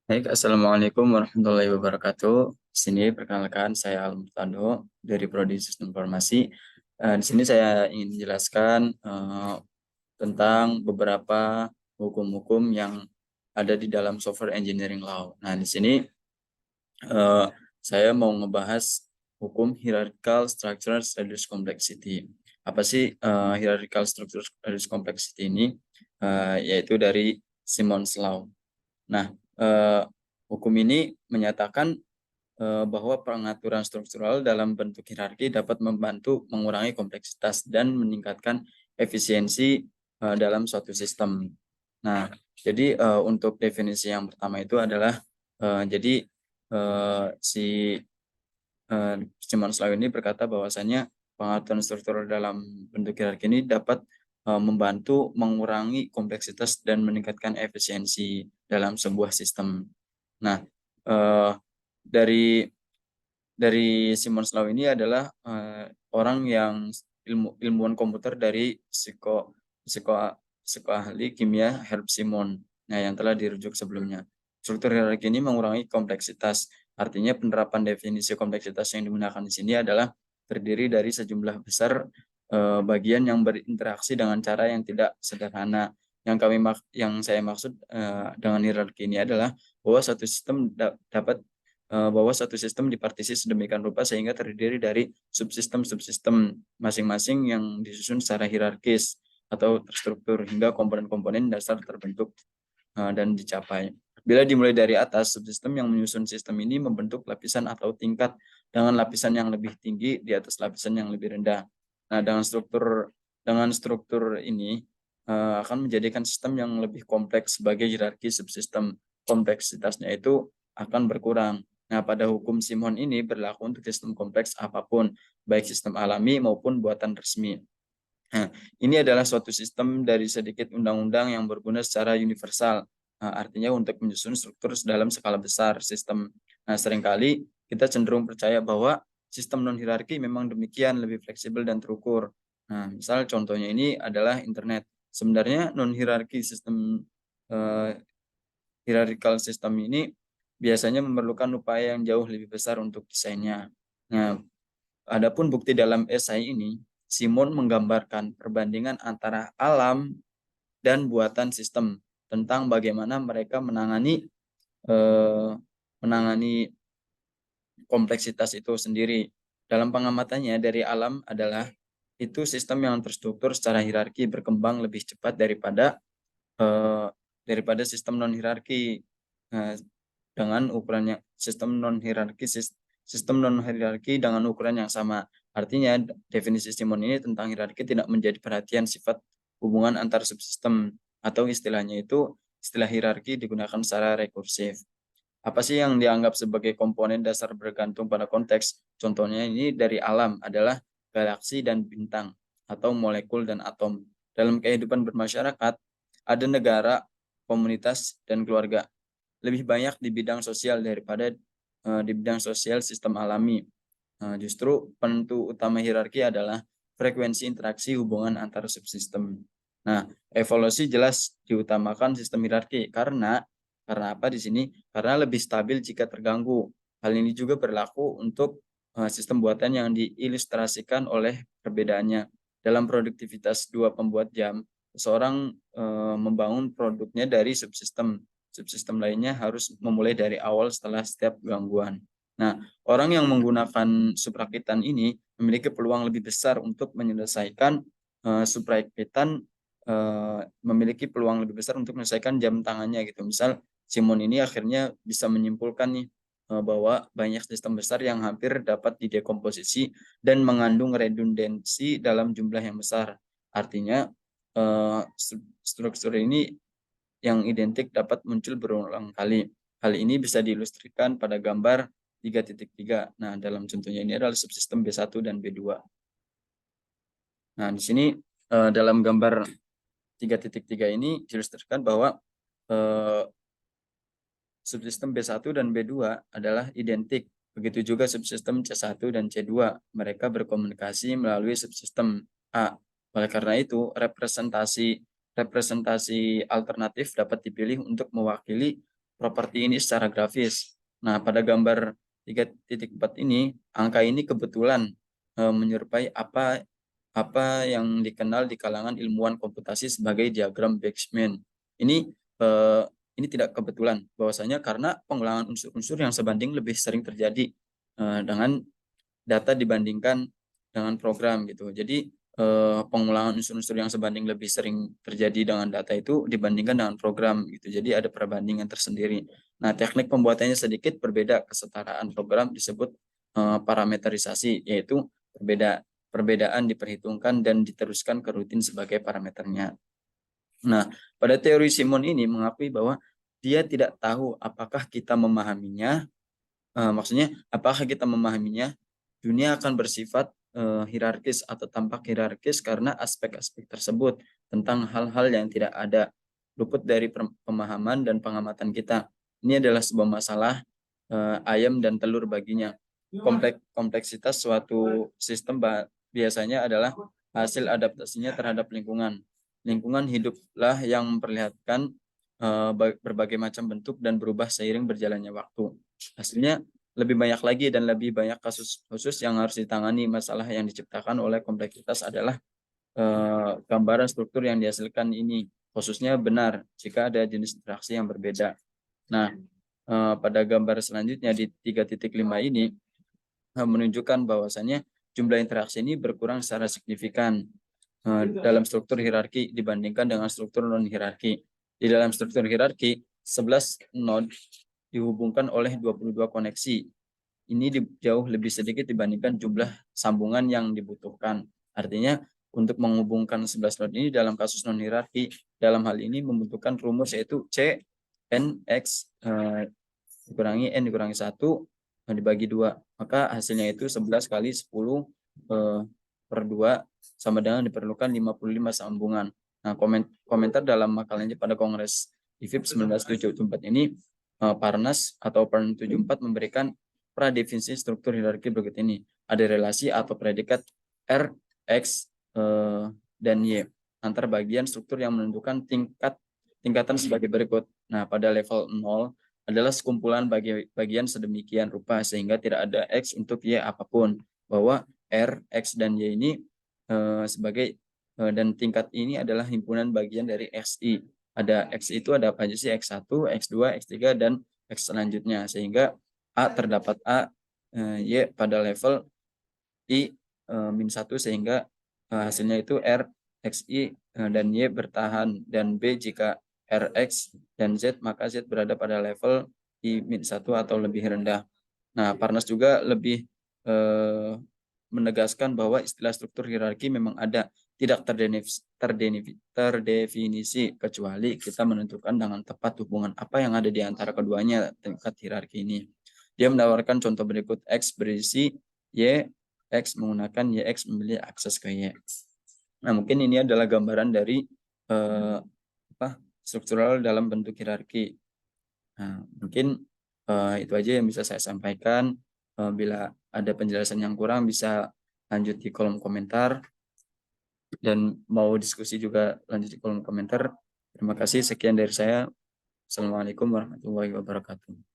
Baik, Assalamualaikum warahmatullahi wabarakatuh. Di sini perkenalkan saya Al-Murtado dari Prodi Sistem Informasi. Di sini saya ingin menjelaskan tentang beberapa hukum-hukum yang ada di dalam Software Engineering Law. Nah, di sini eh, saya mau ngebahas hukum Hierarchical Structure Reduced Complexity. Apa sih Hierarchical Structure Reduced Complexity ini? Yaitu dari Simon's Law. Nah, hukum ini menyatakan bahwa pengaturan struktural dalam bentuk hierarki dapat membantu mengurangi kompleksitas dan meningkatkan efisiensi dalam suatu sistem. Nah, jadi untuk definisi yang pertama itu adalah jadi si Simon Slow ini berkata bahwasanya pengaturan struktural dalam bentuk hierarki ini dapat membantu mengurangi kompleksitas dan meningkatkan efisiensi dalam sebuah sistem. Nah, eh, dari Simon Slow ini adalah orang yang ilmuwan komputer dari psiko ahli kimia Herb Simon, nah yang telah dirujuk sebelumnya. Struktur hierarki ini mengurangi kompleksitas. Artinya penerapan definisi kompleksitas yang digunakan di sini adalah terdiri dari sejumlah besar bagian yang berinteraksi dengan cara yang tidak sederhana. Yang saya maksud dengan hierarki ini adalah bahwa satu sistem dapat bahwa satu sistem dipartisi sedemikian rupa sehingga terdiri dari subsistem-subsistem masing-masing yang disusun secara hierarkis atau terstruktur hingga komponen-komponen dasar terbentuk dan dicapai. Bila dimulai dari atas, subsistem yang menyusun sistem ini membentuk lapisan atau tingkat dengan lapisan yang lebih tinggi di atas lapisan yang lebih rendah. Nah, dengan struktur ini akan menjadikan sistem yang lebih kompleks sebagai hierarki subsistem. Kompleksitasnya itu akan berkurang. Nah, pada hukum Simon ini berlaku untuk sistem kompleks apapun, baik sistem alami maupun buatan resmi. Nah, ini adalah suatu sistem dari sedikit undang-undang yang berguna secara universal. Nah, artinya untuk menyusun struktur dalam skala besar sistem. Nah, seringkali kita cenderung percaya bahwa sistem non-hierarki memang demikian, lebih fleksibel dan terukur. Nah, misal contohnya ini adalah internet. Sebenarnya non-hierarki sistem eh, hierarchical system ini biasanya memerlukan upaya yang jauh lebih besar untuk desainnya. Nah, adapun bukti dalam esai ini, Simon menggambarkan perbandingan antara alam dan buatan sistem tentang bagaimana mereka eh, menangani kompleksitas itu sendiri. Dalam pengamatannya dari alam adalah itu sistem yang terstruktur secara hierarki berkembang lebih cepat eh, daripada sistem non hierarki. Nah, dengan ukurannya sistem non hierarki dengan ukuran yang sama. Artinya definisi Simon ini tentang hierarki tidak menjadi perhatian sifat hubungan antar subsistem atau istilahnya itu istilah hierarki digunakan secara rekursif. Apa sih yang dianggap sebagai komponen dasar bergantung pada konteks? Contohnya ini dari alam adalah galaksi dan bintang atau molekul dan atom. Dalam kehidupan bermasyarakat, ada negara, komunitas, dan keluarga. Lebih banyak di bidang sosial daripada di bidang sosial sistem alami. Justru penentu utama hierarki adalah frekuensi interaksi hubungan antar subsistem. Nah, evolusi jelas diutamakan sistem hierarki karena apa di sini? Karena lebih stabil jika terganggu. Hal ini juga berlaku untuk sistem buatan yang diilustrasikan oleh perbedaannya. Dalam produktivitas dua pembuat jam, seseorang membangun produknya dari subsistem. Subsistem lainnya harus memulai dari awal setelah setiap gangguan. Nah, orang yang menggunakan suprakitan ini memiliki peluang lebih besar untuk menyelesaikan suprakitan memiliki peluang lebih besar untuk menyelesaikan jam tangannya gitu. Misal Simon ini akhirnya bisa menyimpulkan nih bahwa banyak sistem besar yang hampir dapat didekomposisi dan mengandung redundansi dalam jumlah yang besar. Artinya struktur ini yang identik dapat muncul berulang kali. Hal ini bisa diilustrasikan pada gambar 3.3. Nah, dalam contohnya ini adalah subsistem B1 dan B2. Nah, di sini dalam gambar 3.3 ini diilustrasikan bahwa eh, subsistem B1 dan B2 adalah identik. Begitu juga subsistem C1 dan C2. Mereka berkomunikasi melalui subsistem A. Oleh karena itu, representasi alternatif dapat dipilih untuk mewakili properti ini secara grafis. Nah, pada gambar 3.4 ini, angka ini kebetulan menyerupai apa yang dikenal di kalangan ilmuwan komputasi sebagai diagram Boltzmann. Ini eh, ini tidak kebetulan, bahwasanya karena pengulangan unsur-unsur yang sebanding lebih sering terjadi dengan data dibandingkan dengan program gitu. Jadi pengulangan unsur-unsur yang sebanding lebih sering terjadi dengan data itu dibandingkan dengan program gitu. Jadi ada perbandingan tersendiri. Nah, teknik pembuatannya sedikit berbeda. Kesetaraan program disebut parameterisasi, yaitu perbedaan diperhitungkan dan diteruskan ke rutin sebagai parameternya. Nah, pada teori Simon ini mengakui bahwa dia tidak tahu apakah kita memahaminya, maksudnya apakah kita memahaminya, dunia akan bersifat hierarkis atau tampak hierarkis karena aspek-aspek tersebut tentang hal-hal yang tidak ada, luput dari pemahaman dan pengamatan kita. Ini adalah sebuah masalah ayam dan telur baginya. Kompleksitas suatu sistem biasanya adalah hasil adaptasinya terhadap lingkungan. Lingkungan hiduplah yang memperlihatkan berbagai macam bentuk dan berubah seiring berjalannya waktu. Hasilnya lebih banyak lagi dan lebih banyak kasus khusus yang harus ditangani. Masalah yang diciptakan oleh kompleksitas adalah gambaran struktur yang dihasilkan ini khususnya benar jika ada jenis interaksi yang berbeda. Nah, pada gambar selanjutnya di 3.5 ini menunjukkan bahwasannya jumlah interaksi ini berkurang secara signifikan dalam struktur hierarki dibandingkan dengan struktur non hierarki. Di dalam struktur hierarki, 11 node dihubungkan oleh 22 koneksi. Ini jauh lebih sedikit dibandingkan jumlah sambungan yang dibutuhkan. Artinya, untuk menghubungkan 11 node ini dalam kasus non hierarki, dalam hal ini membutuhkan rumus yaitu C N X dikurangi N dikurangi 1 dibagi 2. Maka hasilnya itu 11 kali 10 per 2 sama dengan diperlukan 55 sambungan. Nah, komentar dalam makalahnya pada Kongres IFIP 1974 ini, Parnas atau Pern 74 memberikan pradefinisi struktur hierarki berikut ini. Ada relasi atau predikat R, X, dan Y antar bagian struktur yang menentukan tingkatan sebagai berikut. Nah, pada level 0 adalah sekumpulan bagian sedemikian rupa sehingga tidak ada X untuk Y apapun. Bahwa R, X, dan Y ini sebagai dan tingkat ini adalah himpunan bagian dari XI. Ada X itu ada apa aja sih? X1, X2, X3, dan X selanjutnya. Sehingga A terdapat A, Y pada level I min 1 sehingga hasilnya itu R, XI, dan Y bertahan. Dan B jika RX dan Z maka Z berada pada level I min 1 atau lebih rendah. Nah, Parnas juga lebih menegaskan bahwa istilah struktur hierarki memang ada, tidak terdefinisi kecuali kita menentukan dengan tepat hubungan apa yang ada di antara keduanya tingkat hierarki ini. Dia menawarkan contoh berikut: X berisi Y, X menggunakan YX memilih akses ke Y. Nah, mungkin ini adalah gambaran dari struktural dalam bentuk hierarki. Nah, mungkin itu aja yang bisa saya sampaikan. Bila ada penjelasan yang kurang bisa lanjut di kolom komentar, dan mau diskusi juga lanjut di kolom komentar. Terima kasih, sekian dari saya. Assalamualaikum warahmatullahi wabarakatuh.